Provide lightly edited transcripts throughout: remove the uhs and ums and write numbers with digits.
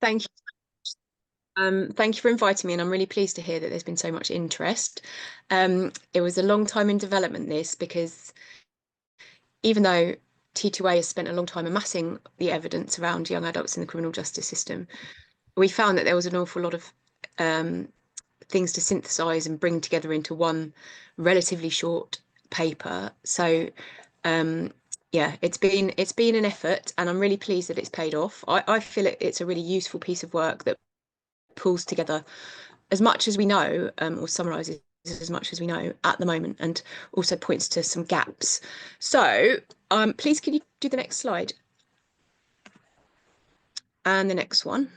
Thank you. Thank you for inviting me, and I'm really pleased to hear that there's been so much interest. It was a long time in development, this, because even though T2A has spent a long time amassing the evidence around young adults in the criminal justice system, we found that there was an awful lot of things to synthesize and bring together into one relatively short paper. So yeah, it's been an effort, and I'm really pleased that it's paid off. I feel it's a really useful piece of work that pulls together as much as we know, or summarises as much as we know at the moment, and also points to some gaps. So please, can you do the next slide? And the next one.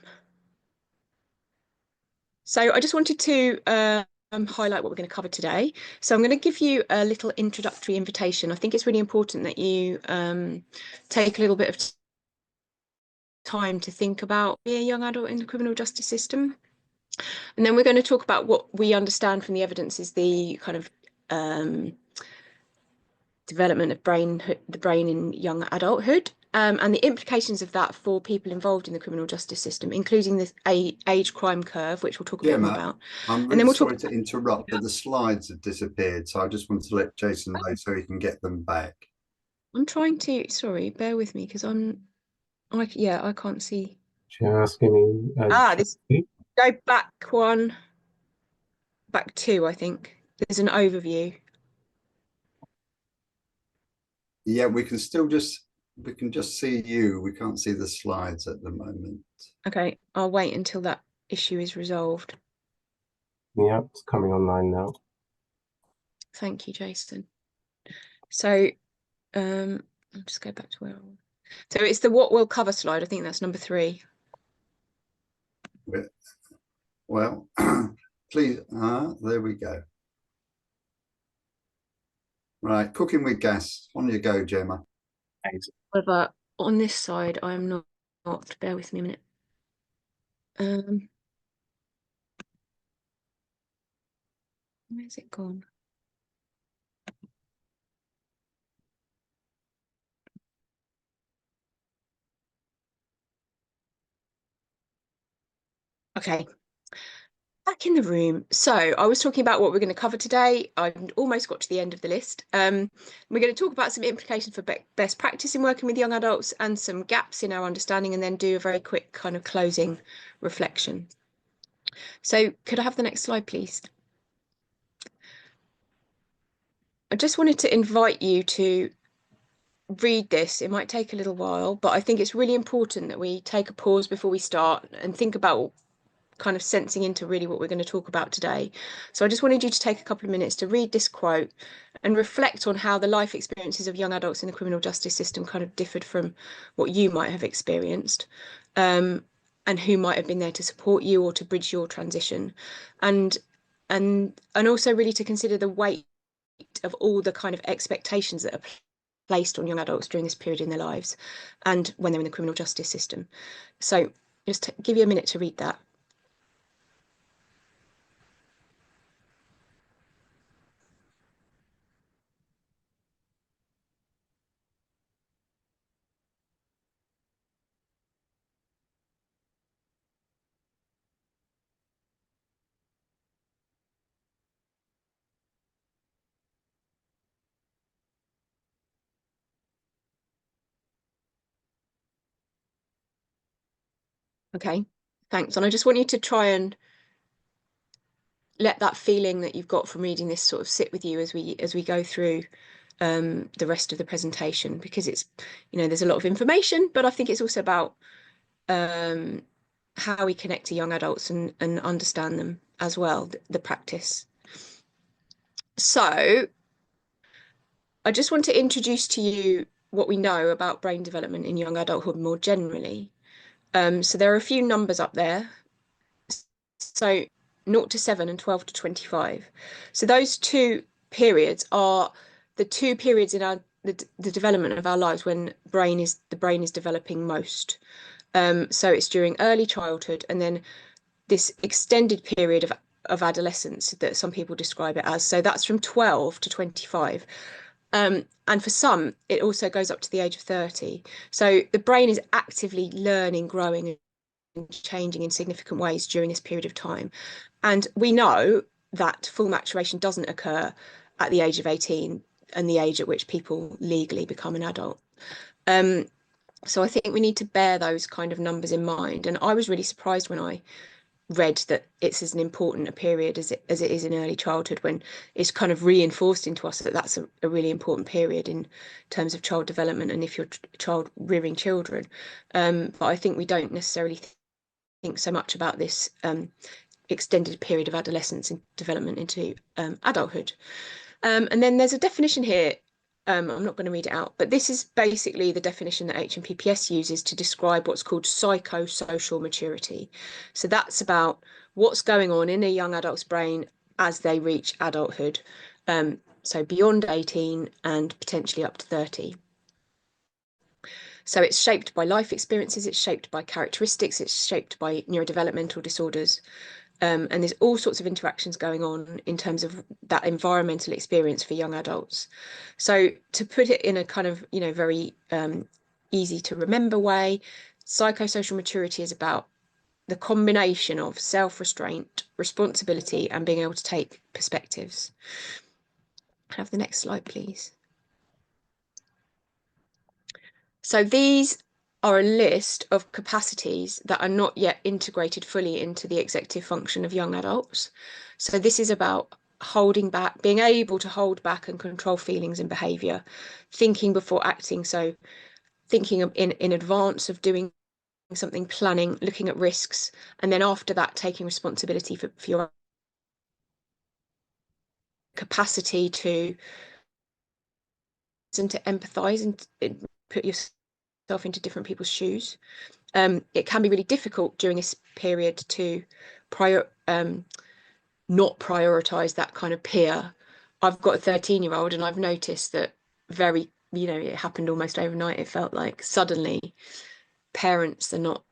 So I just wanted to highlight what we're going to cover today. So I'm going to give you a little introductory invitation. I think it's really important that you take a little bit of time to think about being a young adult in the criminal justice system. And then we're going to talk about what we understand from the evidence is the kind of development of the brain in young adulthood, and the implications of that for people involved in the criminal justice system, including the age crime curve, which we'll talk a bit more about. I'm really sorry to interrupt, but the slides have disappeared, so I just want to let Jason know so he can get them back. I'm trying to, sorry, bear with me, because I can't see. Just give me this, go back back two, I think. There's an overview. Yeah, we can just see you. We can't see the slides at the moment. Okay, I'll wait until that issue is resolved. Yeah, it's coming online now. Thank you, Jason. So I'll just go back to where so it's the what we'll cover slide. I think that's number 3. Well, please, there we go. Right, cooking with gas. On you go, Gemma. However, on this side, I am not. Bear with me a minute. Where's it gone? Okay. Back in the room. So I was talking about what we're going to cover today. I've almost got to the end of the list. We're going to talk about some implications for best practice in working with young adults and some gaps in our understanding, and then do a very quick kind of closing reflection. So could I have the next slide, please? I just wanted to invite you to read this. It might take a little while, but I think it's really important that we take a pause before we start and think about kind of sensing into really what we're going to talk about today. So I just wanted you to take a couple of minutes to read this quote and reflect on how the life experiences of young adults in the criminal justice system kind of differed from what you might have experienced, and who might have been there to support you or to bridge your transition, and also really to consider the weight of all the kind of expectations that are placed on young adults during this period in their lives and when they're in the criminal justice system. So just give you a minute to read that. Okay, thanks. And I just want you to try and let that feeling that you've got from reading this sort of sit with you as we go through the rest of the presentation, because it's, there's a lot of information, but I think it's also about how we connect to young adults and understand them as well, the practice. So I just want to introduce to you what we know about brain development in young adulthood more generally. So there are a few numbers up there. So 0 to 7 and 12 to 25. So those two periods are the two periods in the development of our lives when the brain is developing most. So it's during early childhood, and then this extended period of adolescence that some people describe it as. So that's from 12 to 25. And for some, it also goes up to the age of 30. So the brain is actively learning, growing, changing in significant ways during this period of time. And we know that full maturation doesn't occur at the age of 18 and the age at which people legally become an adult. So I think we need to bear those kind of numbers in mind. And I was really surprised when I read that it's as an important a period as it is in early childhood, when it's kind of reinforced into us that that's a really important period in terms of child development and if you're child rearing children. But I think we don't necessarily think so much about this extended period of adolescence and development into adulthood. And then there's a definition here. I'm not going to read it out, but this is basically the definition that HMPPS uses to describe what's called psychosocial maturity. So that's about what's going on in a young adult's brain as they reach adulthood. So beyond 18 and potentially up to 30. So it's shaped by life experiences, it's shaped by characteristics, it's shaped by neurodevelopmental disorders. And there's all sorts of interactions going on in terms of that environmental experience for young adults. So to put it in a kind of, very easy to remember way, psychosocial maturity is about the combination of self-restraint, responsibility, and being able to take perspectives. Have the next slide, please. So these are a list of capacities that are not yet integrated fully into the executive function of young adults. So this is about holding back, being able to hold back and control feelings and behaviour, thinking before acting. So thinking in advance of doing something, planning, looking at risks, and then after that, taking responsibility for your capacity to empathise and put yourself into different people's shoes. It can be really difficult during this period to not prioritise that kind of peer. I've got a 13-year-old and I've noticed that it happened almost overnight. It felt like suddenly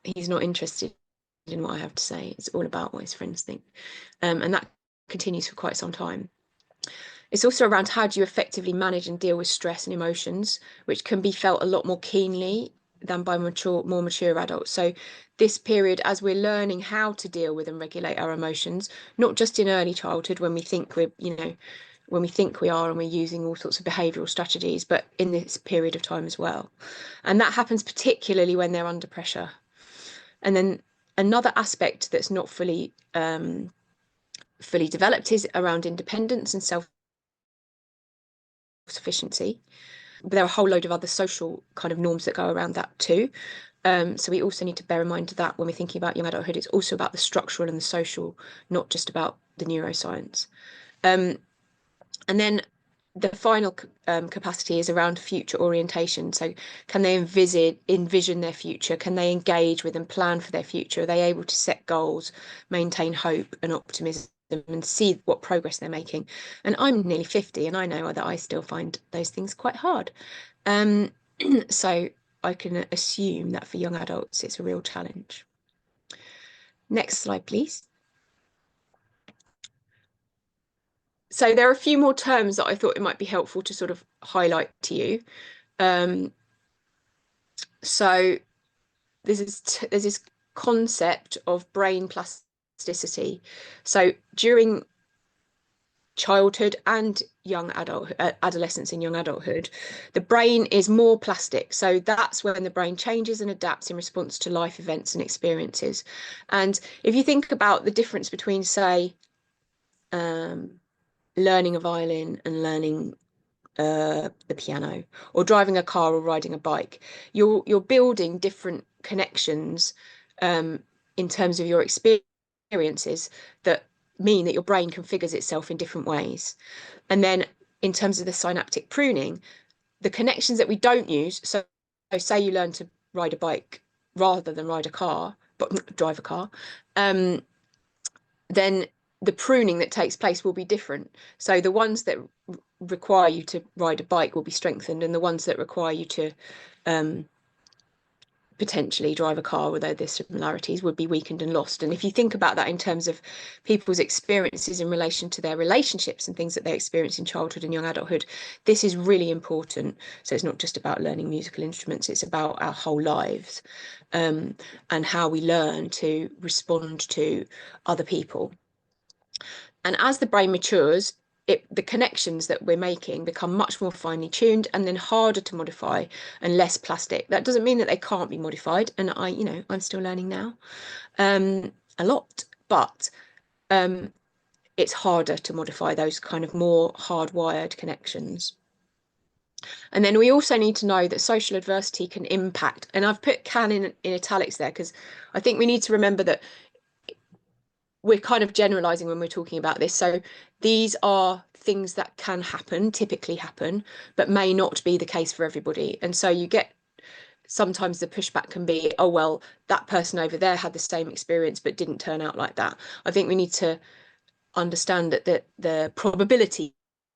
he's not interested in what I have to say. It's all about what his friends think. And that continues for quite some time. It's also around how do you effectively manage and deal with stress and emotions, which can be felt a lot more keenly than by more mature adults. So this period, as we're learning how to deal with and regulate our emotions, not just in early childhood when we think we are and we're using all sorts of behavioural strategies, but in this period of time as well. And that happens particularly when they're under pressure. And then another aspect that's not fully developed is around independence and self-sufficiency. But there are a whole load of other social kind of norms that go around that too. So we also need to bear in mind that when we're thinking about young adulthood, it's also about the structural and the social, not just about the neuroscience. And then the final capacity is around future orientation. So can they envision their future? Can they engage with and plan for their future? Are they able to set goals, maintain hope and optimism, and see what progress they're making? And I'm nearly 50 and I know that I still find those things quite hard. So I can assume that for young adults, it's a real challenge. Next slide, please. So there are a few more terms that I thought it might be helpful to sort of highlight to you. So there's this concept of brain plasticity. So during childhood and adolescence and young adulthood, the brain is more plastic. So that's when the brain changes and adapts in response to life events and experiences. And if you think about the difference between, say, learning a violin and learning the piano, or driving a car or riding a bike, you're building different connections in terms of your experiences that mean that your brain configures itself in different ways. And then in terms of the synaptic pruning, the connections that we don't use, so say you learn to ride a bike rather than ride a car, but drive a car, then the pruning that takes place will be different. So the ones that require you to ride a bike will be strengthened, and the ones that require you to potentially drive a car, although there's similarities, would be weakened and lost. And if you think about that in terms of people's experiences in relation to their relationships and things that they experience in childhood and young adulthood, this is really important. So it's not just about learning musical instruments, it's about our whole lives, and how we learn to respond to other people. And as the brain matures, the connections that we're making become much more finely tuned and then harder to modify and less plastic. That doesn't mean that they can't be modified. And I'm still learning now, a lot, but it's harder to modify those kind of more hardwired connections. And then we also need to know that social adversity can impact, and I've put can in italics there because I think we need to remember that we're kind of generalizing when we're talking about this. So these are things that can happen, typically happen, but may not be the case for everybody. And so you get sometimes the pushback can be, oh, well, that person over there had the same experience but didn't turn out like that. I think we need to understand that the probability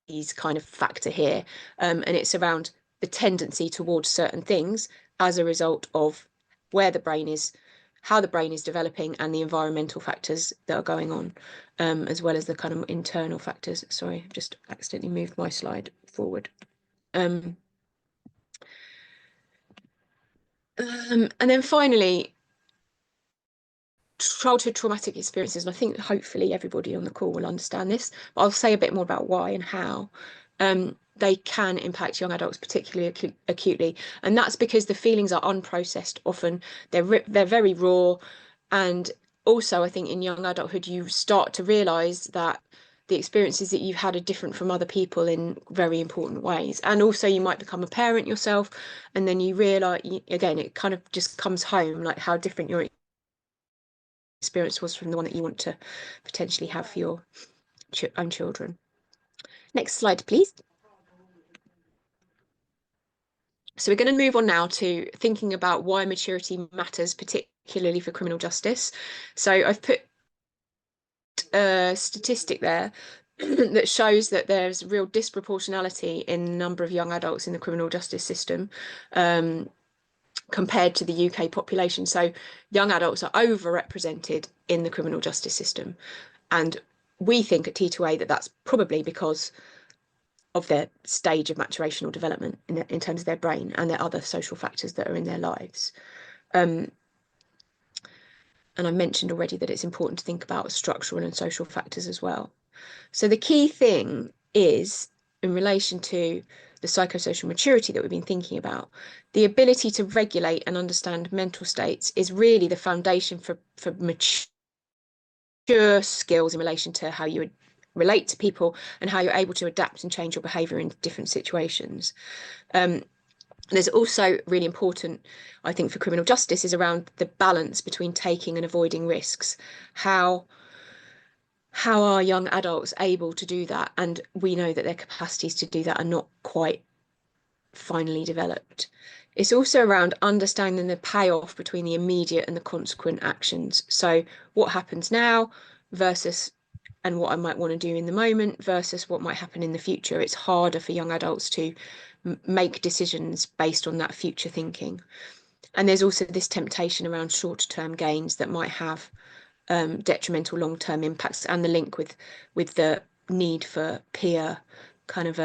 is kind of factor here, and it's around the tendency towards certain things as a result of where the brain is, how the brain is developing, and the environmental factors that are going on, as well as the kind of internal factors. Sorry, I've just accidentally moved my slide forward. And then finally, childhood traumatic experiences, and I think hopefully everybody on the call will understand this, but I'll say a bit more about why and how they can impact young adults particularly acutely. And that's because the feelings are unprocessed often, they're very raw. And also I think in young adulthood you start to realise that the experiences that you've had are different from other people in very important ways. And also you might become a parent yourself, and then you realise, again, it kind of just comes home, like how different your experience was from the one that you want to potentially have for your own children. Next slide, please. So we're going to move on now to thinking about why maturity matters, particularly for criminal justice. So I've put a statistic there that shows that there's real disproportionality in the number of young adults in the criminal justice system compared to the UK population. So young adults are overrepresented in the criminal justice system. And we think at T2A that that's probably because of their stage of maturation or development in terms of their brain and their other social factors that are in their lives. And I mentioned already that it's important to think about structural and social factors as well. So the key thing is, in relation to the psychosocial maturity that we've been thinking about, the ability to regulate and understand mental states is really the foundation for mature skills in relation to how you would relate to people and how you're able to adapt and change your behaviour in different situations. There's also really important, I think, for criminal justice is around the balance between taking and avoiding risks. How are young adults able to do that? And we know that their capacities to do that are not quite finally developed. It's also around understanding the payoff between the immediate and the consequent actions. So what happens now versus and what I might want to do in the moment versus what might happen in the future. It's harder for young adults to make decisions based on that future thinking. And there's also this temptation around short-term gains that might have detrimental long-term impacts, and the link with the need for peer kind of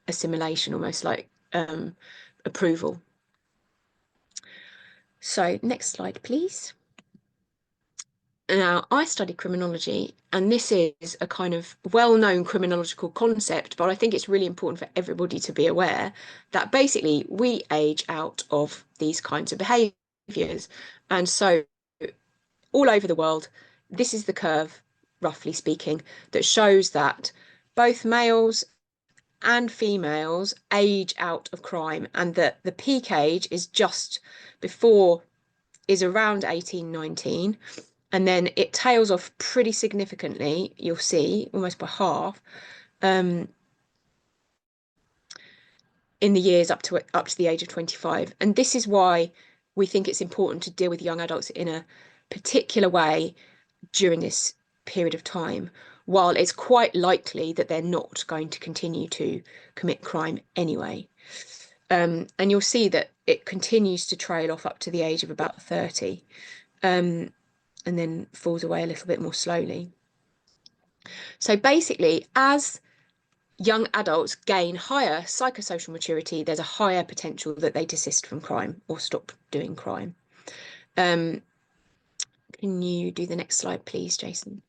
assimilation, almost like approval. So next slide, please. Now, I study criminology, and this is a kind of well-known criminological concept, but I think it's really important for everybody to be aware that basically we age out of these kinds of behaviours. And so all over the world, this is the curve, roughly speaking, that shows that both males and females age out of crime, and that the peak age is around 18, 19. And then it tails off pretty significantly, you'll see, almost by half, in the years up to the age of 25. And this is why we think it's important to deal with young adults in a particular way during this period of time, while it's quite likely that they're not going to continue to commit crime anyway. And you'll see that it continues to trail off up to the age of about 30, and then falls away a little bit more slowly. So basically, as young adults gain higher psychosocial maturity, there's a higher potential that they desist from crime or stop doing crime. Can you do the next slide, please, Jason?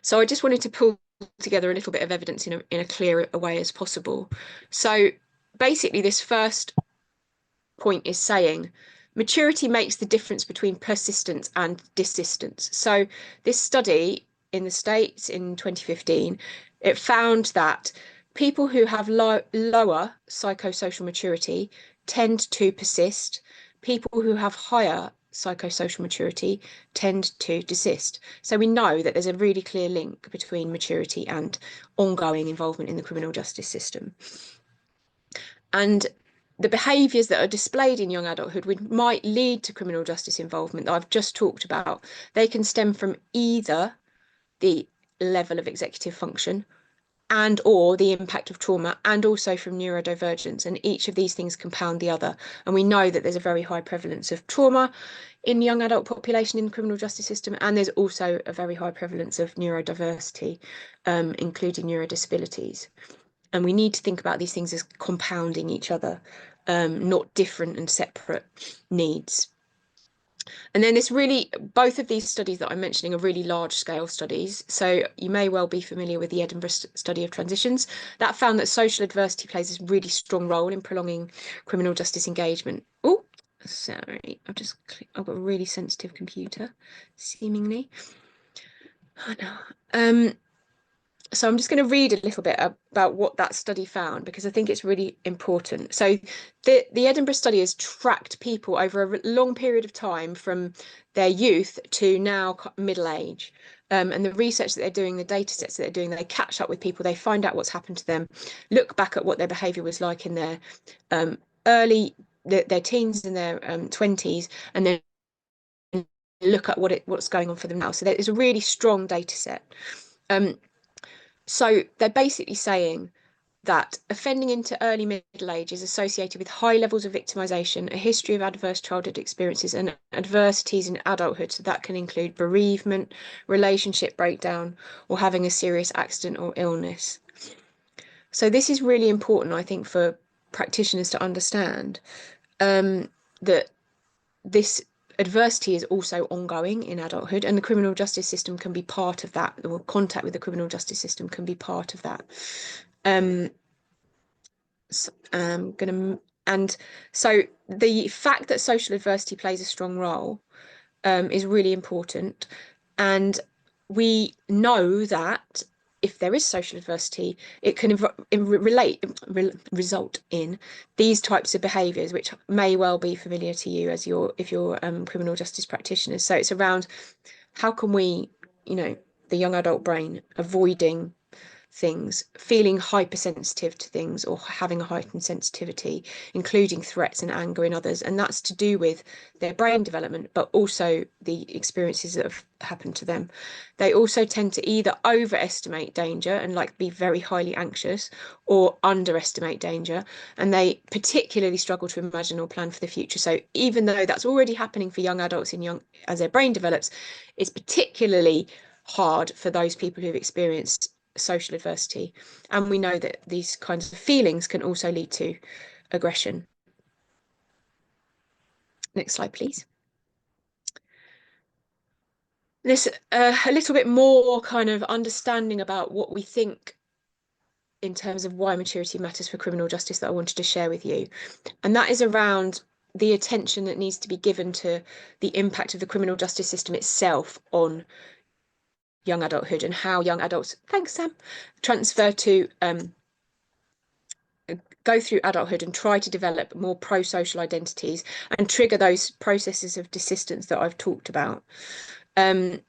So I just wanted to pull together a little bit of evidence in a clear way as possible. So basically, this first point is saying maturity makes the difference between persistence and desistance. So this study in the States in 2015, it found that people who have lower psychosocial maturity tend to persist. People who have higher psychosocial maturity tend to desist. So we know that there's a really clear link between maturity and ongoing involvement in the criminal justice system. And the behaviours that are displayed in young adulthood might lead to criminal justice involvement that I've just talked about. They can stem from either the level of executive function and or the impact of trauma, and also from neurodivergence, and each of these things compound the other. And we know that there's a very high prevalence of trauma in the young adult population in the criminal justice system, and there's also a very high prevalence of neurodiversity, including neurodisabilities. And we need to think about these things as compounding each other, not different and separate needs. And then both of these studies that I'm mentioning are really large scale studies. So you may well be familiar with the Edinburgh study of transitions. That found that social adversity plays a really strong role in prolonging criminal justice engagement. Oh, sorry, I've got a really sensitive computer, seemingly. I know. So I'm just going to read a little bit about what that study found, because I think it's really important. So the Edinburgh study has tracked people over a long period of time from their youth to now middle age. And the research that they're doing, the data sets that they're doing, they catch up with people, they find out what's happened to them, look back at what their behaviour was like in their their teens and their 20s, and then look at what's going on for them now. So there is a really strong data set. So they're basically saying that offending into early middle age is associated with high levels of victimisation, a history of adverse childhood experiences and adversities in adulthood. So that can include bereavement, relationship breakdown, or having a serious accident or illness. So this is really important, I think, for practitioners to understand that this adversity is also ongoing in adulthood, and the criminal justice system can be part of that, or contact with the criminal justice system can be part of that. So the fact that social adversity plays a strong role is really important, and we know that if there is social adversity, it can result in these types of behaviours, which may well be familiar to you as if you're criminal justice practitioners. So it's around how can we, the young adult brain, avoiding things, feeling hypersensitive to things, or having a heightened sensitivity, including threats and anger in others. And that's to do with their brain development, but also the experiences that have happened to them. They also tend to either overestimate danger and be very highly anxious, or underestimate danger. And they particularly struggle to imagine or plan for the future. So even though that's already happening for young adults as their brain develops, it's particularly hard for those people who've experienced social adversity. And we know that these kinds of feelings can also lead to aggression. Next slide, please. This a little bit more kind of understanding about what we think in terms of why maturity matters for criminal justice that I wanted to share with you. And that is around the attention that needs to be given to the impact of the criminal justice system itself on young adulthood, and how young adults, thanks Sam, transfer to go through adulthood and try to develop more pro-social identities and trigger those processes of desistance that I've talked about. And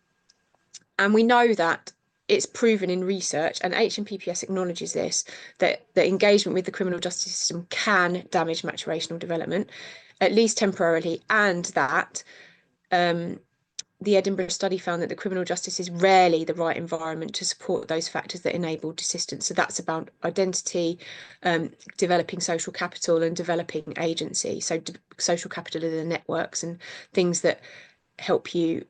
we know that it's proven in research, and HMPPS acknowledges this, that engagement with the criminal justice system can damage maturational development, at least temporarily, and that the Edinburgh study found that the criminal justice is rarely the right environment to support those factors that enable desistance. So that's about identity, developing social capital and developing agency. So social capital are the networks and things that help you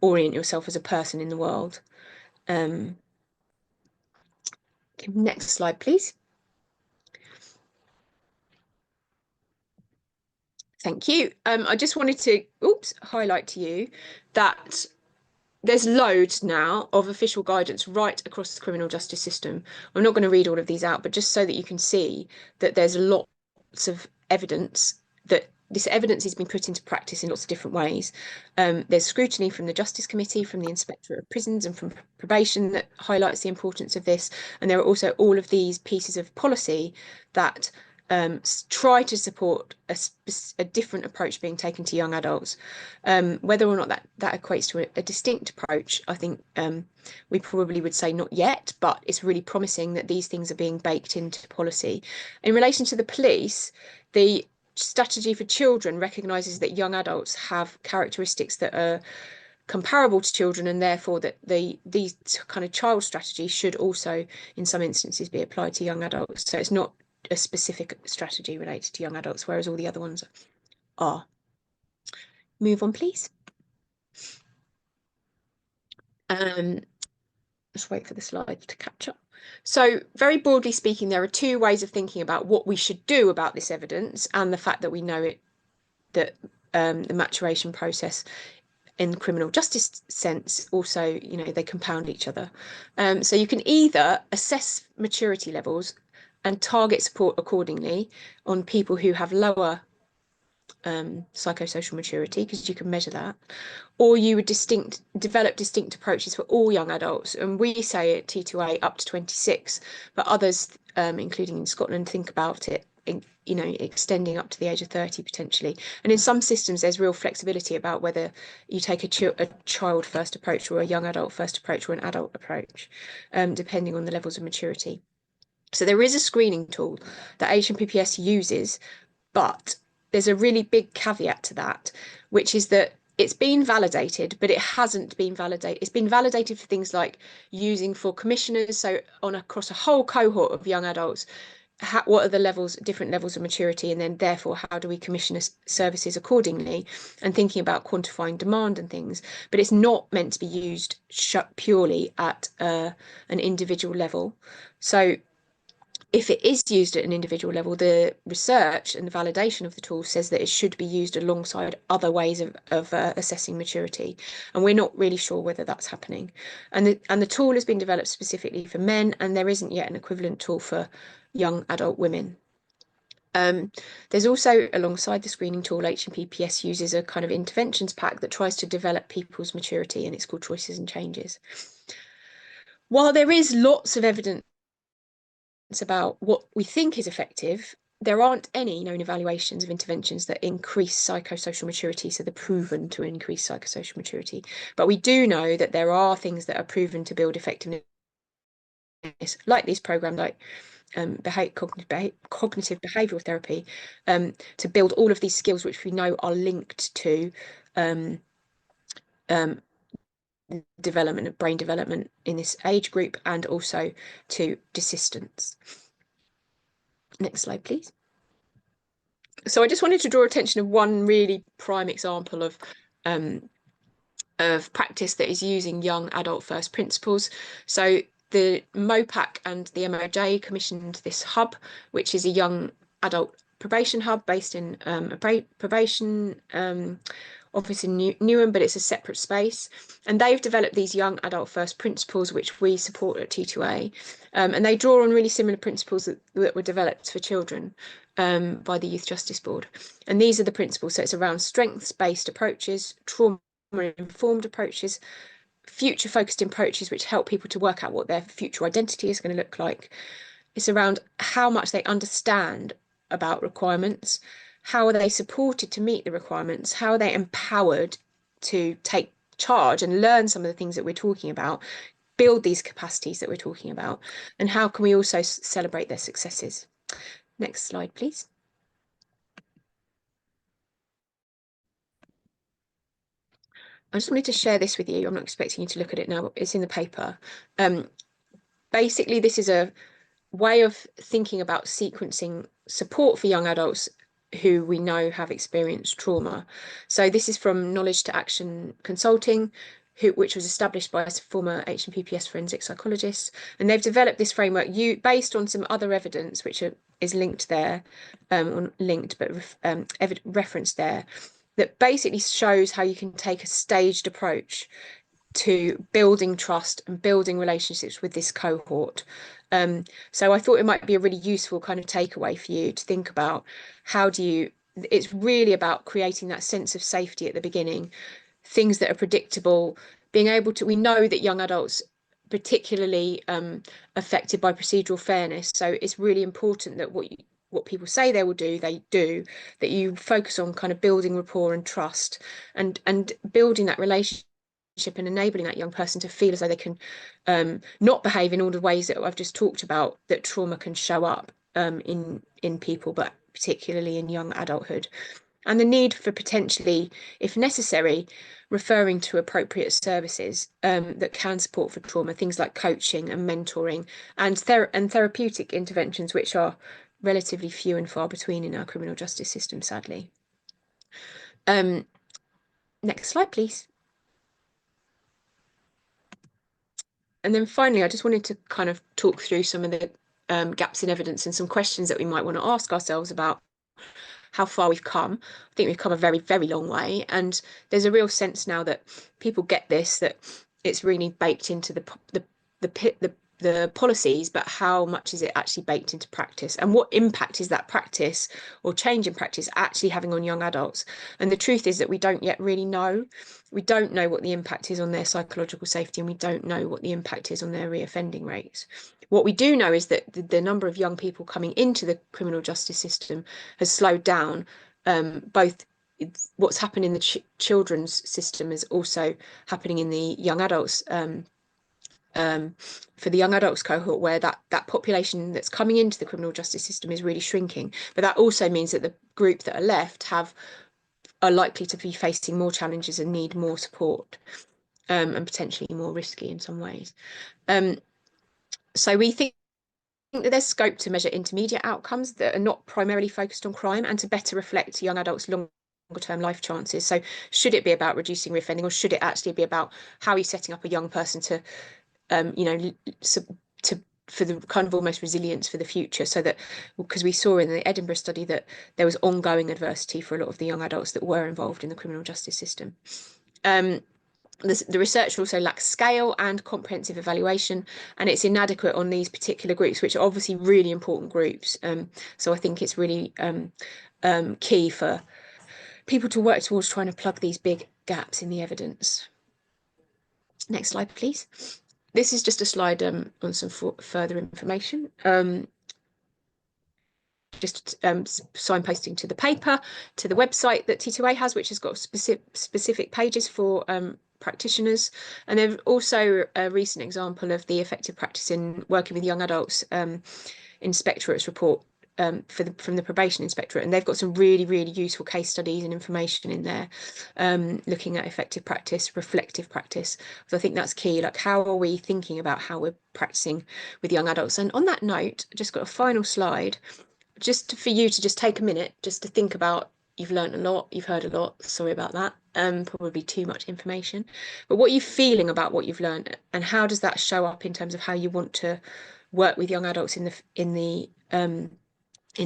orient yourself as a person in the world. Next slide, please. Thank you. I just wanted to highlight to you that there's loads now of official guidance right across the criminal justice system. I'm not going to read all of these out, but just so that you can see that there's lots of evidence that this evidence has been put into practice in lots of different ways. There's scrutiny from the Justice Committee, from the Inspectorate of Prisons and from probation that highlights the importance of this. And there are also all of these pieces of policy that try to support a different approach being taken to young adults. Whether or not that equates to a distinct approach, I think we probably would say not yet, but it's really promising that these things are being baked into policy. In relation to the police, the strategy for children recognises that young adults have characteristics that are comparable to children, and therefore that these kind of child strategies should also in some instances be applied to young adults. So it's not a specific strategy related to young adults, whereas all the other ones are. Move on, please. Let's wait for the slides to catch up. So very broadly speaking, there are two ways of thinking about what we should do about this evidence and the fact that we know it, that the maturation process in the criminal justice sense also, you know, they compound each other. So you can either assess maturity levels and target support accordingly on people who have lower psychosocial maturity, because you can measure that, or you would develop distinct approaches for all young adults. And we say at T2A up to 26, but others, including in Scotland, think about it, you know, extending up to the age of 30 potentially. And in some systems, there's real flexibility about whether you take a child first approach or a young adult first approach or an adult approach, depending on the levels of maturity. So there is a screening tool that HMPPS uses, but there's a really big caveat to that, which is that it's been validated, but it hasn't been validated. It's been validated for things like using for commissioners. So across a whole cohort of young adults, what are the different levels of maturity, and then therefore how do we commission services accordingly, and thinking about quantifying demand and things. But it's not meant to be used purely at an individual level. So if it is used at an individual level, the research and the validation of the tool says that it should be used alongside other ways of assessing maturity. And we're not really sure whether that's happening. And the tool has been developed specifically for men, and there isn't yet an equivalent tool for young adult women. There's also, alongside the screening tool, HMPPS uses a kind of interventions pack that tries to develop people's maturity, and it's called Choices and Changes. While there is lots of evidence about what we think is effective, there aren't any known evaluations of interventions that increase psychosocial maturity, so they're proven to increase psychosocial maturity. But we do know that there are things that are proven to build effectiveness, like these programs, like cognitive behavioural therapy, to build all of these skills which we know are linked to development of brain development in this age group, and also to desistance. Next slide, please. So I just wanted to draw attention of one really prime example of practice that is using young adult first principles. So the MOPAC and the MOJ commissioned this hub, which is a young adult probation hub based in a probation office in Newham, but it's a separate space. And they've developed these young adult first principles, which we support at T2A. And they draw on really similar principles that were developed for children by the Youth Justice Board. And these are the principles. So it's around strengths-based approaches, trauma-informed approaches, future-focused approaches, which help people to work out what their future identity is going to look like. It's around how much they understand about requirements, how are they supported to meet the requirements, how are they empowered to take charge and learn some of the things that we're talking about, build these capacities that we're talking about, and how can we also celebrate their successes. Next slide, please. I just wanted to share this with you. I'm not expecting you to look at it now. It's in the paper. Basically, this is a way of thinking about sequencing support for young adults who we know have experienced trauma. So this is from Knowledge to Action Consulting, which was established by a former HMPPS forensic psychologist. And they've developed this framework based on some other evidence, which is linked there, referenced there, that basically shows how you can take a staged approach to building trust and building relationships with this cohort. So I thought it might be a really useful kind of takeaway for you to think about it's really about creating that sense of safety at the beginning, things that are predictable, being able to, we know that young adults particularly affected by procedural fairness. So it's really important that what people say they will do, they do, that you focus on kind of building rapport and trust and building that relationship and enabling that young person to feel as though they can not behave in all the ways that I've just talked about, that trauma can show up in people, but particularly in young adulthood. And the need for potentially, if necessary, referring to appropriate services that can support for trauma, things like coaching and mentoring and therapeutic interventions, which are relatively few and far between in our criminal justice system, sadly. Next slide, please. And then finally, I just wanted to kind of talk through some of the gaps in evidence and some questions that we might want to ask ourselves about how far we've come. I think we've come a very, very long way. And there's a real sense now that people get this, that it's really baked into the policies, but how much is it actually baked into practice? And what impact is that practice or change in practice actually having on young adults? And the truth is that we don't yet really know. We don't know what the impact is on their psychological safety, and we don't know what the impact is on their reoffending rates. What we do know is that the number of young people coming into the criminal justice system has slowed down. Both what's happened in the children's system is also happening in the young adults. For the young adults cohort, where that population that's coming into the criminal justice system is really shrinking. But that also means that the group that are left are likely to be facing more challenges and need more support, and potentially more risky in some ways. So we think that there's scope to measure intermediate outcomes that are not primarily focused on crime and to better reflect young adults' longer-term life chances. So should it be about reducing reoffending, or should it actually be about how are you setting up a young person to for the kind of almost resilience for the future, so that, because we saw in the Edinburgh study that there was ongoing adversity for a lot of the young adults that were involved in the criminal justice system. The research also lacks scale and comprehensive evaluation, and it's inadequate on these particular groups, which are obviously really important groups. So I think it's really key for people to work towards trying to plug these big gaps in the evidence. Next slide, please. This is just a slide on some further information. Just signposting to the paper, to the website that T2A has, which has got specific pages for practitioners. And there's also a recent example of the effective practice in working with young adults inspectorate's report from the probation inspectorate, and they've got some really, really useful case studies and information in there, looking at effective practice, reflective practice. So I think that's key. Like, how are we thinking about how we're practicing with young adults? And on that note, I just got a final slide, just for you to just take a minute, just to think about. You've learned a lot, you've heard a lot. Sorry about that. Probably too much information. But what are you feeling about what you've learned, and how does that show up in terms of how you want to work with young adults in the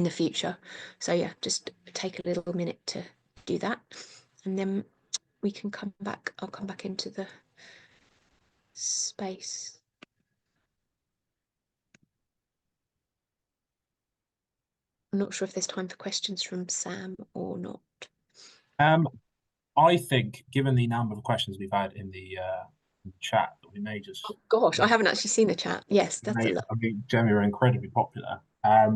future? So yeah, just take a little minute to do that, and then we can come back. I'll come back into the space. I'm not sure if there's time for questions from Sam or not. I think, given the number of questions we've had in the chat, that we may just. Oh gosh, I haven't actually seen the chat. Yes, that's a lot. I mean, Gemma, are incredibly popular. I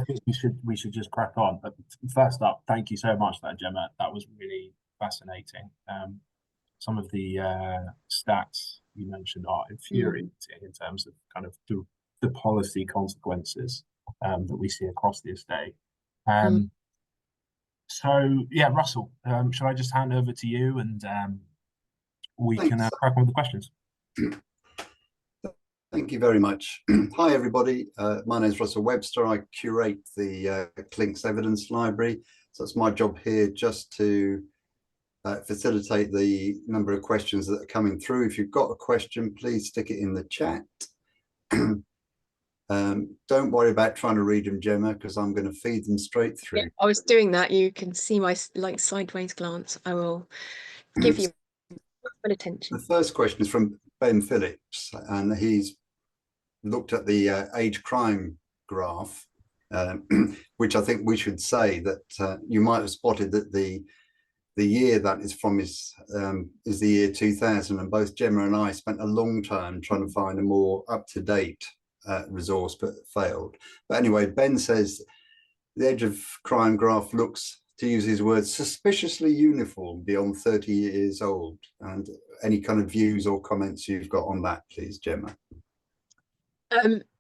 think we should just crack on. But first up, thank you so much for that, Gemma. That was really fascinating. Some of the stats you mentioned are infuriating in terms of kind of the policy consequences that we see across the estate. So yeah, Russell, shall I just hand over to you and we can crack on with the questions. Thank you very much. Hi, everybody. My name is Russell Webster. I curate the Clinks Evidence Library. So it's my job here just to facilitate the number of questions that are coming through. If you've got a question, please stick it in the chat. Don't worry about trying to read them, Gemma, because I'm going to feed them straight through. Yeah, I was doing that. You can see my sideways glance. I will give you full attention. The first question is from Ben Phillips, and he's looked at the age crime graph, which I think we should say that you might have spotted that the year that is from is the year 2000, and both Gemma and I spent a long time trying to find a more up-to-date resource, but failed. But anyway, Ben says the age of crime graph looks, to use his words, suspiciously uniform beyond 30 years old. And any kind of views or comments you've got on that, please, Gemma?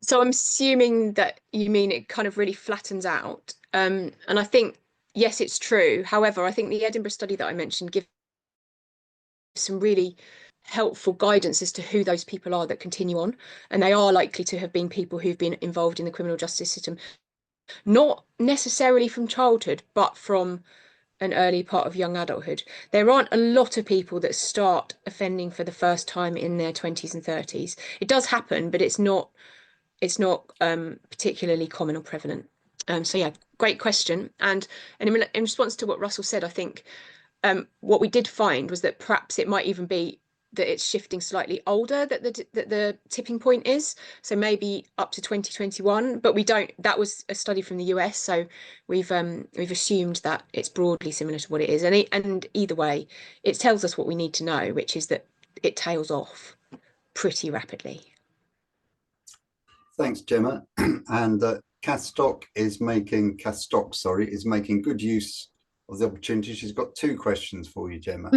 So I'm assuming that you mean it kind of really flattens out. And I think, yes, it's true. However, I think the Edinburgh study that I mentioned gives some really helpful guidance as to who those people are that continue on. And they are likely to have been people who've been involved in the criminal justice system, not necessarily from childhood, but from an early part of young adulthood. There aren't a lot of people that start offending for the first time in their 20s and 30s. It does happen, but it's not particularly common or prevalent. So yeah, great question. And in response to what Russell said, I think what we did find was that perhaps it might even be that it's shifting slightly older, that the tipping point is. So maybe up to 2021, but we don't. That was a study from the US, so we've assumed that it's broadly similar to what it is. And either way, it tells us what we need to know, which is that it tails off pretty rapidly. Thanks, Gemma. And Cathstock is making good use of the opportunity. She's got two questions for you, Gemma.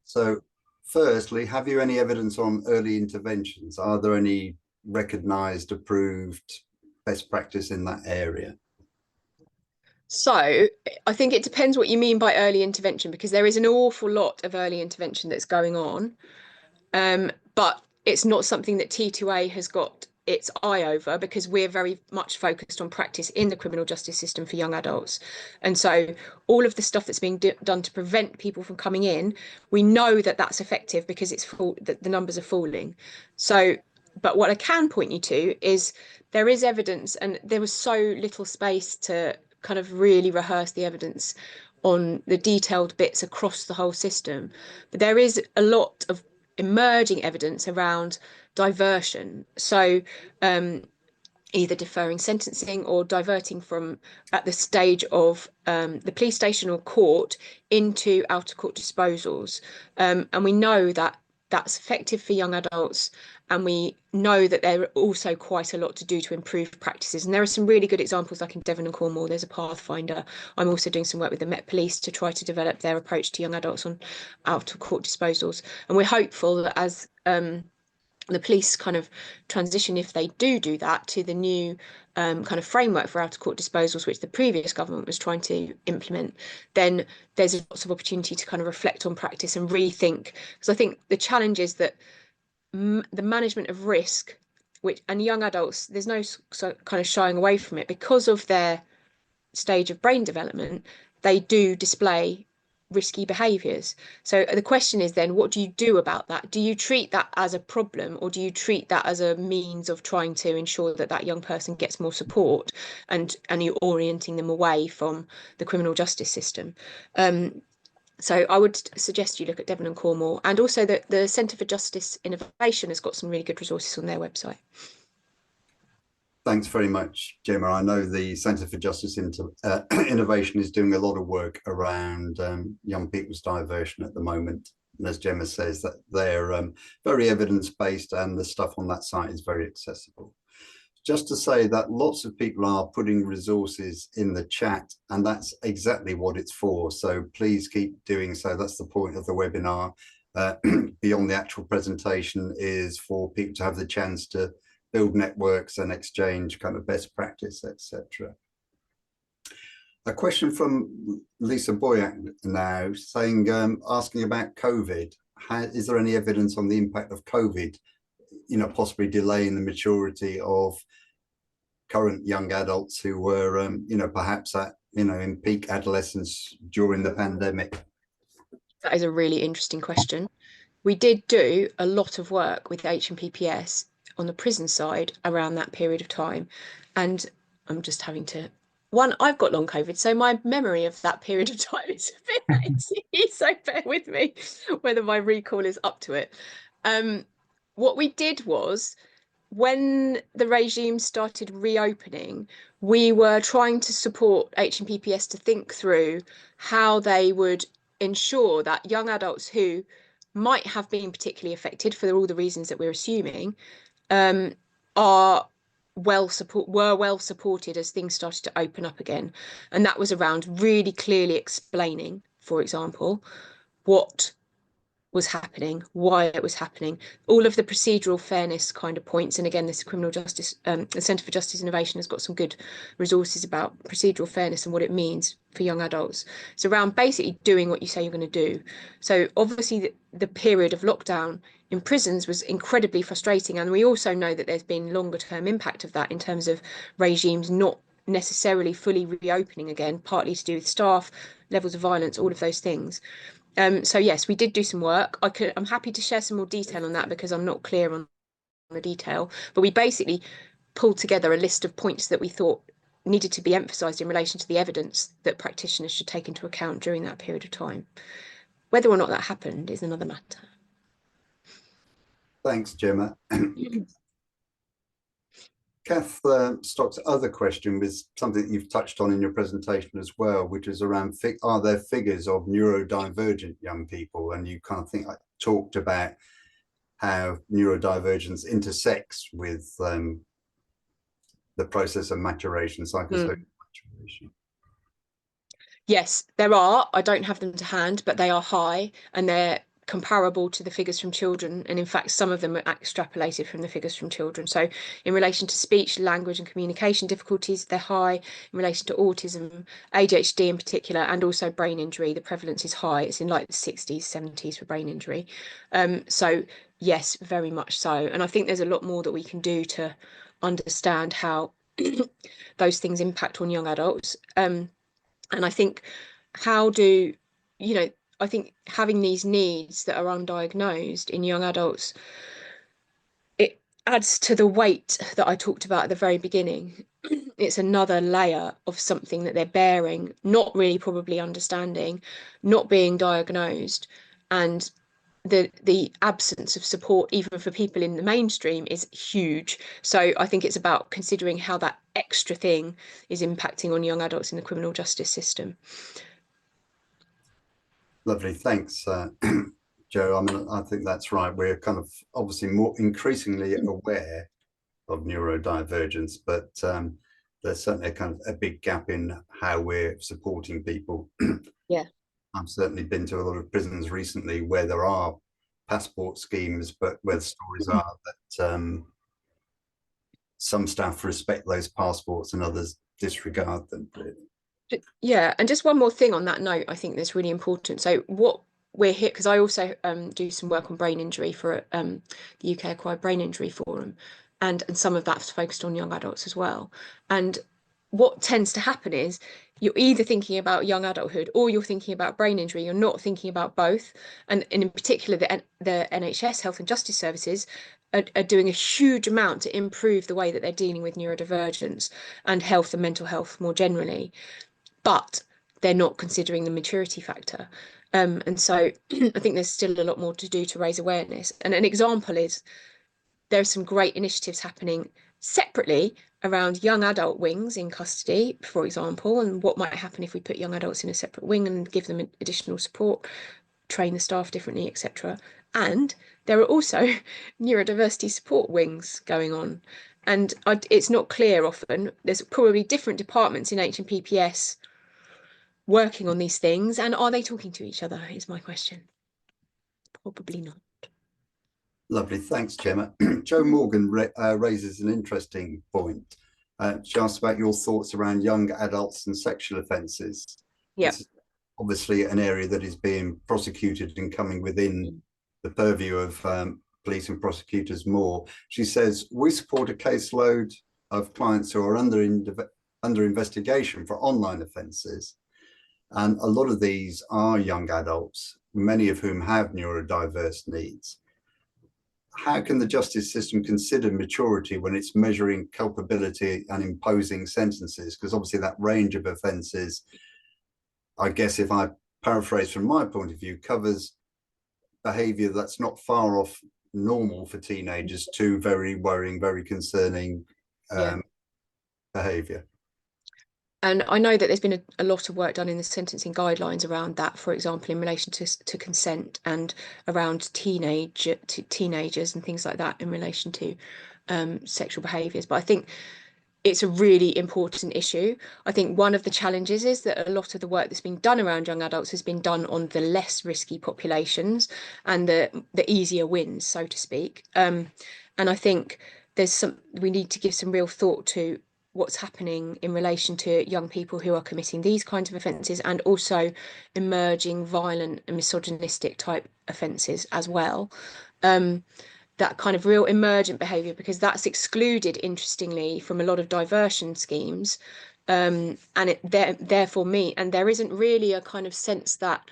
So firstly, have you any evidence on early interventions? Are there any recognised, approved best practice in that area? So I think it depends what you mean by early intervention, because there is an awful lot of early intervention that's going on, but it's not something that T2A has got its eye over, because we're very much focused on practice in the criminal justice system for young adults. And so all of the stuff that's being done to prevent people from coming in, we know that that's effective because the numbers are falling. So, but what I can point you to is there is evidence, and there was so little space to kind of really rehearse the evidence on the detailed bits across the whole system. But there is a lot of emerging evidence around diversion. So either deferring sentencing or diverting from at the stage of the police station or court into out of court disposals. And we know that that's effective for young adults. And we know that there are also quite a lot to do to improve practices. And there are some really good examples, like in Devon and Cornwall, there's a Pathfinder. I'm also doing some work with the Met Police to try to develop their approach to young adults on out of court disposals. And we're hopeful that as the police kind of transition, if they do that, to the new kind of framework for out of court disposals, which the previous government was trying to implement, then there's lots of opportunity to kind of reflect on practice and rethink. Because I think the challenge is that the management of risk, and young adults, there's no kind of shying away from it, because of their stage of brain development, they do display risky behaviours. So the question is then, what do you do about that? Do you treat that as a problem, or do you treat that as a means of trying to ensure that that young person gets more support, and you're orienting them away from the criminal justice system? So I would suggest you look at Devon and Cornwall, and also that the Centre for Justice Innovation has got some really good resources on their website. Thanks very much, Gemma. I know the Centre for Justice Innovation is doing a lot of work around young people's diversion at the moment. And as Gemma says, that they're very evidence-based, and the stuff on that site is very accessible. Just to say that lots of people are putting resources in the chat, and that's exactly what it's for. So please keep doing so. That's the point of the webinar. Beyond the actual presentation is for people to have the chance to build networks and exchange kind of best practice, etc. A question from Lisa Boyack now, saying, asking about COVID. is there any evidence on the impact of COVID, you know, possibly delaying the maturity of current young adults who were, you know, perhaps at, you know, in peak adolescence during the pandemic? That is a really interesting question. We did do a lot of work with HMPPS on the prison side around that period of time. And I'm just having to, I've got long COVID, so my memory of that period of time is a bit hazy, so bear with me whether my recall is up to it. What we did was, when the regime started reopening, we were trying to support HMPPS to think through how they would ensure that young adults who might have been particularly affected for all the reasons that we're assuming were well supported as things started to open up again. And that was around really clearly explaining, for example, what was happening, why it was happening, all of the procedural fairness kind of points. And again, this criminal justice, the Centre for Justice Innovation has got some good resources about procedural fairness and what it means for young adults. It's around basically doing what you say you're going to do. So obviously the period of lockdown in prisons was incredibly frustrating. And we also know that there's been longer term impact of that in terms of regimes not necessarily fully reopening again, partly to do with staff, levels of violence, all of those things. So yes, we did do some work. I'm happy to share some more detail on that because I'm not clear on the detail, but we basically pulled together a list of points that we thought needed to be emphasised in relation to the evidence that practitioners should take into account during that period of time. Whether or not that happened is another matter. Thanks, Gemma. Kath Stock's other question was something that you've touched on in your presentation as well, which is around, are there figures of neurodivergent young people? And you kind of think I talked about how neurodivergence intersects with the process of maturation, psychosocial maturation. Yes, there are. I don't have them to hand, but they are high and they're comparable to the figures from children, and in fact some of them are extrapolated from the figures from children. So in relation to speech, language and communication difficulties, they're high. In relation to autism, ADHD in particular, and also brain injury, the prevalence is high. It's in like the 60s, 70s for brain injury. So yes, very much so. And I think there's a lot more that we can do to understand how those things impact on young adults. And I think I think having these needs that are undiagnosed in young adults, it adds to the weight that I talked about at the very beginning. It's another layer of something that they're bearing, not really probably understanding, not being diagnosed, and the absence of support, even for people in the mainstream, is huge. So I think it's about considering how that extra thing is impacting on young adults in the criminal justice system. Lovely, thanks, Joe. I mean, I think that's right. We're kind of obviously more increasingly aware of neurodivergence, but there's certainly a kind of a big gap in how we're supporting people. Yeah. I've certainly been to a lot of prisons recently where there are passport schemes, but where the stories are that some staff respect those passports and others disregard them. Yeah, and just one more thing on that note, I think that's really important. So what we're here, because I also do some work on brain injury for the UK Acquired Brain Injury Forum, and some of that's focused on young adults as well. And what tends to happen is you're either thinking about young adulthood or you're thinking about brain injury. You're not thinking about both. And in particular, the NHS Health and Justice Services are doing a huge amount to improve the way that they're dealing with neurodivergence and health and mental health more generally. But they're not considering the maturity factor. And so I think there's still a lot more to do to raise awareness. And an example is there are some great initiatives happening separately around young adult wings in custody, for example, and what might happen if we put young adults in a separate wing and give them additional support, train the staff differently, etc. And there are also neurodiversity support wings going on. And it's not clear often. There's probably different departments in HMPPS working on these things, and are they talking to each other is my question. Probably not. Lovely, thanks, Gemma. Joe Morgan raises an interesting point. She asked about your thoughts around young adults and sexual offences. Yeah, obviously an area that is being prosecuted and coming within the purview of police and prosecutors more. She says, we support a caseload of clients who are under investigation for online offences. And a lot of these are young adults, many of whom have neurodiverse needs. How can the justice system consider maturity when it's measuring culpability and imposing sentences? Because obviously that range of offences, I guess if I paraphrase from my point of view, covers behaviour that's not far off normal for teenagers to very worrying, very concerning behaviour. And I know that there's been a lot of work done in the sentencing guidelines around that, for example, in relation to consent and around teenagers and things like that in relation to sexual behaviours. But I think it's a really important issue. I think one of the challenges is that a lot of the work that's been done around young adults has been done on the less risky populations and the easier wins, so to speak. And I think we need to give some real thought to what's happening in relation to young people who are committing these kinds of offences, and also emerging violent and misogynistic type offences as well. That kind of real emergent behaviour, because that's excluded, interestingly, from a lot of diversion schemes, and therefore there isn't really a kind of sense that,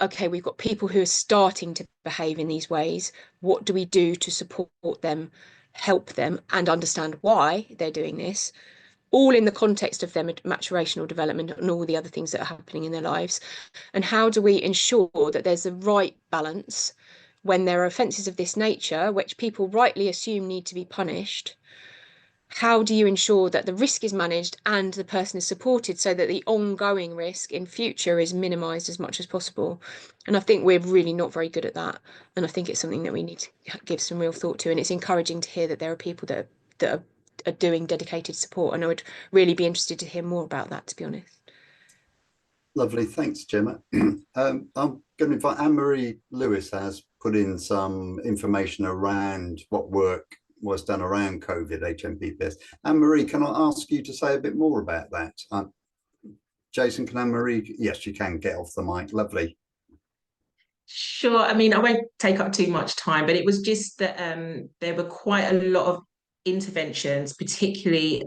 okay, we've got people who are starting to behave in these ways. What do we do to support them, help them, and understand why they're doing this, all in the context of their maturation or development and all the other things that are happening in their lives? And how do we ensure that there's the right balance when there are offences of this nature, which people rightly assume need to be punished? How do you ensure that the risk is managed and the person is supported so that the ongoing risk in future is minimised as much as possible? And I think we're really not very good at that. And I think it's something that we need to give some real thought to. And it's encouraging to hear that there are people that are doing dedicated support. And I would really be interested to hear more about that, to be honest. Lovely, thanks, Gemma. I'm going to invite Anne-Marie Lewis has put in some information around what work was done around COVID, HMPPS. Anne-Marie, can I ask you to say a bit more about that? Jason, can Anne-Marie? Yes, you can get off the mic. Lovely. Sure. I mean, I won't take up too much time, but it was just that there were quite a lot of interventions, particularly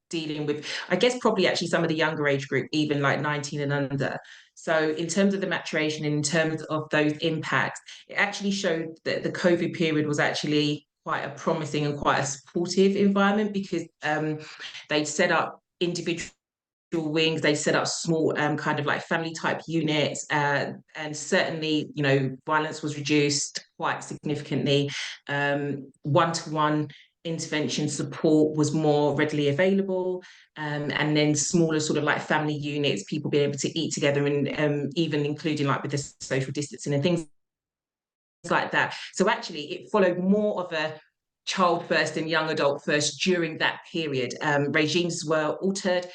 dealing with, I guess, probably actually some of the younger age group, even like 19 and under. So in terms of the maturation, in terms of those impacts, it actually showed that the COVID period was actually quite a promising and quite a supportive environment, because they'd set up individual wings, they set up small kind of like family type units, and certainly, you know, violence was reduced quite significantly. One-to-one intervention support was more readily available, and then smaller sort of like family units, people being able to eat together, and even including like with the social distancing and things like that. So actually it followed more of a child first and young adult first during that period. Regimes were altered,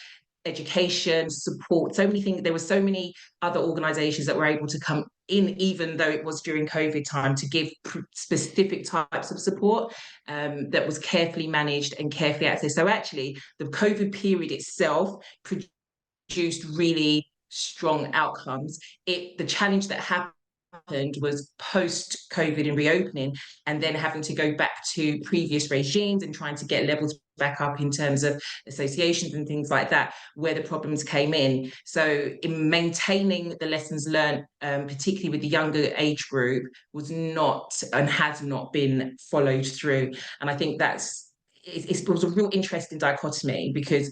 education, support, so many things. There were so many other organisations that were able to come in, even though it was during COVID time, to give specific types of support that was carefully managed and carefully accessed. So actually, the COVID period itself produced really strong outcomes. The challenge that happened was post-COVID and reopening, and then having to go back to previous regimes and trying to get levels back up in terms of associations and things like that, where the problems came in. So in maintaining the lessons learned, particularly with the younger age group, was not and has not been followed through. And I think it was a real interesting dichotomy, because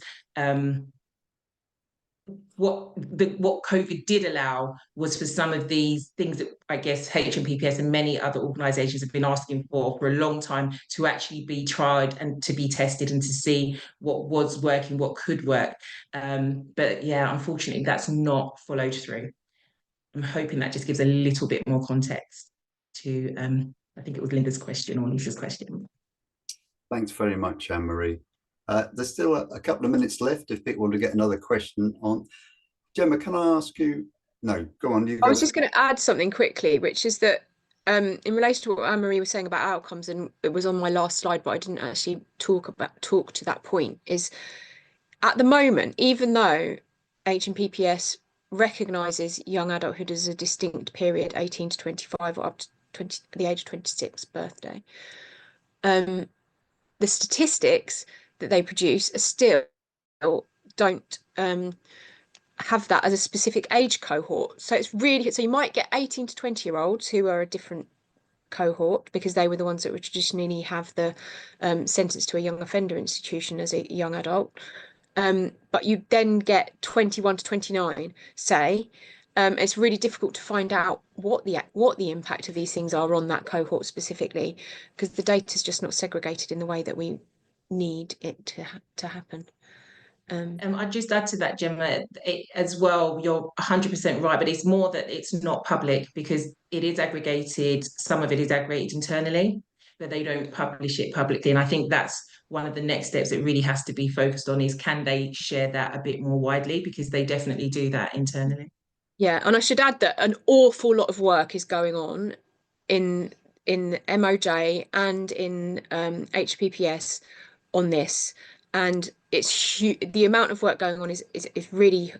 what COVID did allow was for some of these things that I guess HMPPS and many other organisations have been asking for a long time, to actually be tried and to be tested and to see what was working, what could work. But yeah, unfortunately, that's not followed through. I'm hoping that just gives a little bit more context to, I think it was Linda's question or Lisa's question. Thanks very much, Anne-Marie. There's still a couple of minutes left if people want to get another question on. Gemma, can I ask you? No, go on. I was just going to add something quickly, which is that in relation to what Anne-Marie was saying about outcomes, and it was on my last slide, but I didn't actually talk to that point, is at the moment, even though HMPPS recognises young adulthood as a distinct period, 18 to 25 or up to the age of 26 birthday. The statistics that they produce are still don't have that as a specific age cohort. So it's really, so you might get 18 to 20-year-olds who are a different cohort because they were the ones that would traditionally have the sentence to a young offender institution as a young adult. But you then get 21 to 29, say. It's really difficult to find out what the impact of these things are on that cohort specifically, because the data is just not segregated in the way that we need it to happen. I'd just add to that, Gemma, as well, you're 100% right, but it's more that it's not public because it is aggregated. Some of it is aggregated internally, but they don't publish it publicly. And I think that's one of the next steps that really has to be focused on is, can they share that a bit more widely? Because they definitely do that internally. Yeah, and I should add that an awful lot of work is going on in MOJ and in HPPS on this, and it's the amount of work going on is really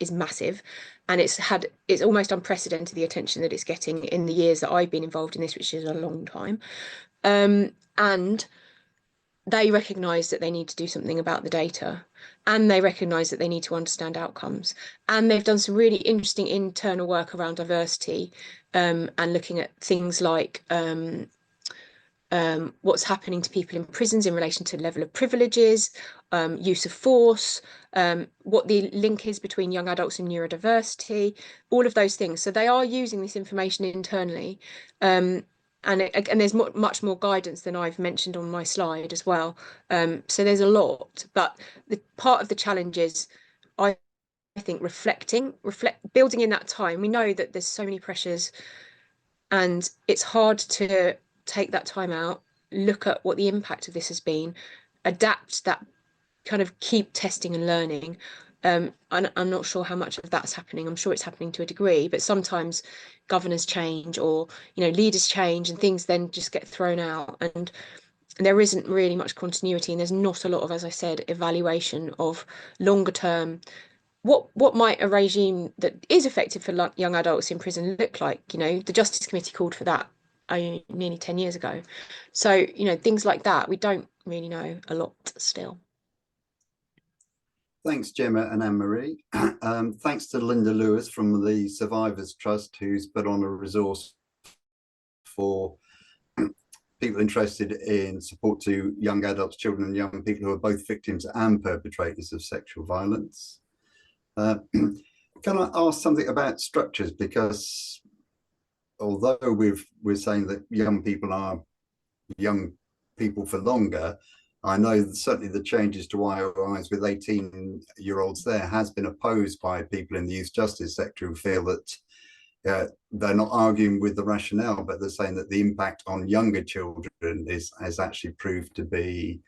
massive, and it's almost unprecedented, the attention that it's getting in the years that I've been involved in this, which is a long time. And they recognise that they need to do something about the data, and they recognise that they need to understand outcomes. And they've done some really interesting internal work around diversity, and looking at things like what's happening to people in prisons in relation to level of privileges, use of force, what the link is between young adults and neurodiversity, all of those things. So they are using this information internally. And there's much more guidance than I've mentioned on my slide as well. So there's a lot, but the part of the challenge is, I think, building in that time. We know that there's so many pressures, and it's hard to take that time out, look at what the impact of this has been, adapt that, kind of keep testing and learning. I'm not sure how much of that's happening. I'm sure it's happening to a degree, but sometimes governors change, or leaders change, and things then just get thrown out, and there isn't really much continuity, and there's not a lot of, as I said, evaluation of longer term. What might a regime that is effective for young adults in prison look like? The Justice Committee called for that nearly 10 years ago. So things like that, we don't really know a lot still. Thanks, Gemma and Anne-Marie. Thanks to Linda Lewis from the Survivors Trust, who's put on a resource for people interested in support to young adults, children and young people who are both victims and perpetrators of sexual violence. Can I ask something about structures? Because although we're saying that young people are young people for longer, I know that certainly the changes to IOIs with 18-year-olds there has been opposed by people in the youth justice sector who feel that they're not arguing with the rationale, but they're saying that the impact on younger children has actually proved to be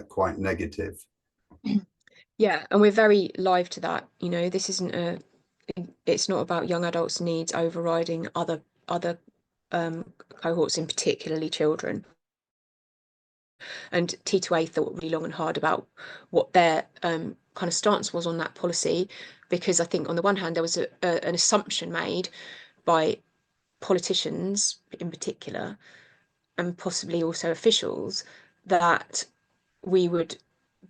quite negative. Yeah, and we're very live to that. This isn't it's not about young adults' needs overriding other cohorts, in particularly children. And T2A thought really long and hard about what their kind of stance was on that policy, because I think on the one hand there was an assumption made by politicians in particular, and possibly also officials, that we would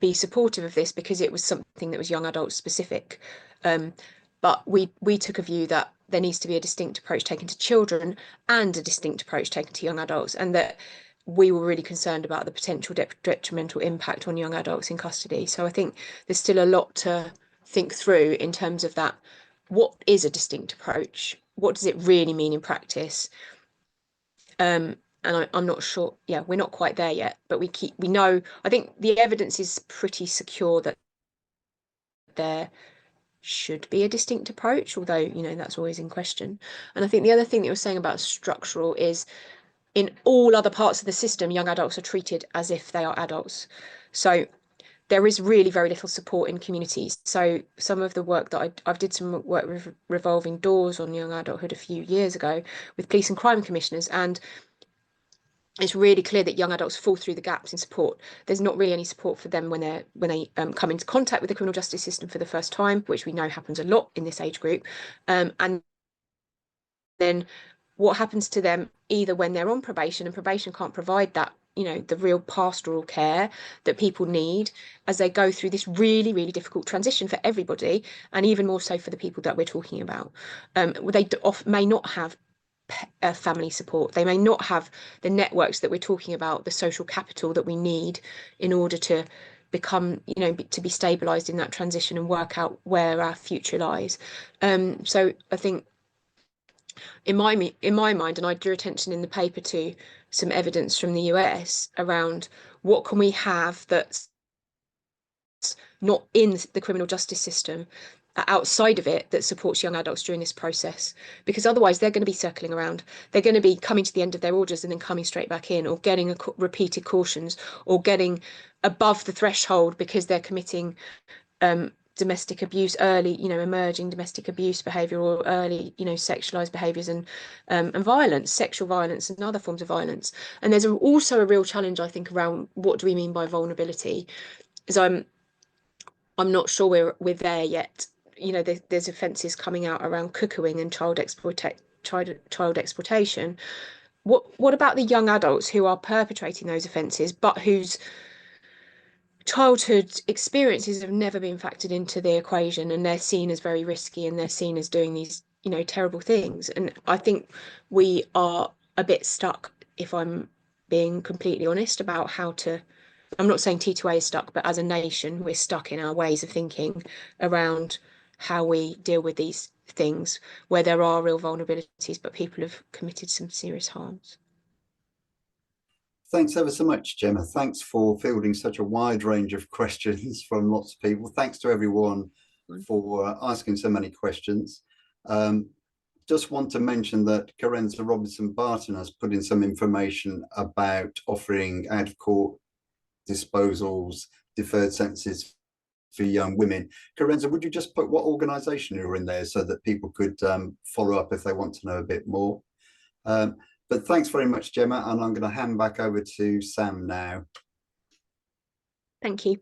be supportive of this because it was something that was young adult specific. But we took a view that there needs to be a distinct approach taken to children and a distinct approach taken to young adults, and that we were really concerned about the potential detrimental impact on young adults in custody. So I think there's still a lot to think through in terms of that. What is a distinct approach? What does it really mean in practice? And I'm not sure. Yeah, we're not quite there yet, but we know. I think the evidence is pretty secure that there should be a distinct approach, although that's always in question. And I think the other thing that you're saying about structural is, in all other parts of the system, young adults are treated as if they are adults. So there is really very little support in communities. So some of the work that I've did some work with revolving doors on young adulthood a few years ago with police and crime commissioners, and it's really clear that young adults fall through the gaps in support. There's not really any support for them when they come into contact with the criminal justice system for the first time, which we know happens a lot in this age group. And then what happens to them either when they're on probation and probation can't provide that, the real pastoral care that people need as they go through this really, really difficult transition for everybody, and even more so for the people that we're talking about. They may not have family support. They may not have the networks that we're talking about, the social capital that we need in order to become, to be stabilized in that transition and work out where our future lies. So I think in my mind, and I drew attention in the paper to some evidence from the US around what can we have that's not in the criminal justice system, outside of it, that supports young adults during this process, because otherwise they're going to be circling around. They're going to be coming to the end of their orders and then coming straight back in, or getting repeated cautions, or getting above the threshold because they're committing domestic abuse early, emerging domestic abuse behaviour, or early, sexualised behaviours and violence, sexual violence and other forms of violence. And there's also a real challenge, I think, around what do we mean by vulnerability, is I'm not sure we're there yet. There's offences coming out around cuckooing and child exploitation. What about the young adults who are perpetrating those offences, but whose childhood experiences have never been factored into the equation, and they're seen as very risky, and they're seen as doing these, terrible things? And I think we are a bit stuck, if I'm being completely honest, about how to. I'm not saying T2A is stuck, but as a nation, we're stuck in our ways of thinking around how we deal with these things where there are real vulnerabilities, but people have committed some serious harms. Thanks ever so much, Gemma. Thanks for fielding such a wide range of questions from lots of people. Thanks to everyone for asking so many questions. Just want to mention that Carenza Robinson Barton has put in some information about offering out-of-court disposals, deferred sentences for young women. Carenza, would you just put what organisation you're in there so that people could follow up if they want to know a bit more? But thanks very much, Gemma, and I'm going to hand back over to Sam now. Thank you.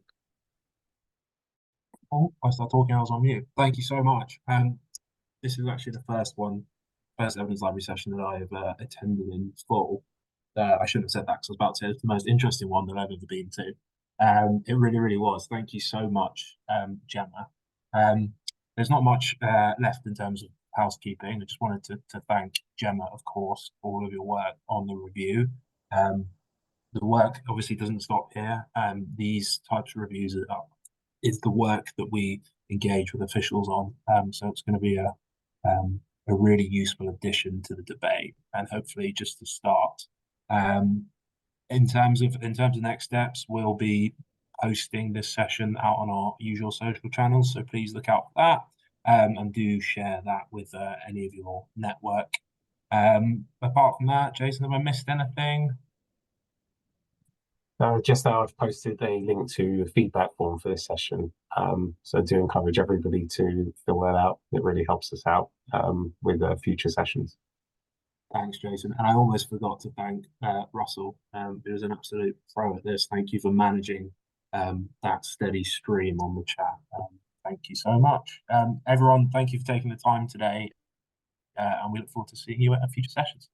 Oh, I started talking, I was on mute. Thank you so much. This is actually the first evidence library session that I've attended in full. I shouldn't have said that because I was about to say it's the most interesting one that I've ever been to. It really, really was. Thank you so much, Gemma. There's not much left in terms of housekeeping. I just wanted to thank Gemma, of course, for all of your work on the review. The work obviously doesn't stop here. These types of reviews is the work that we engage with officials on. So it's going to be a really useful addition to the debate, and hopefully just to start. In terms of next steps, we'll be posting this session out on our usual social channels, so please look out for that, and do share that with any of your network. Apart from that, Jason, have I missed anything? Just now I've posted a link to the feedback form for this session, so I do encourage everybody to fill that out. It really helps us out with future sessions. Thanks, Jason. And I almost forgot to thank Russell. He was an absolute pro at this. Thank you for managing that steady stream on the chat. Thank you so much. Everyone, thank you for taking the time today. And we look forward to seeing you at future sessions.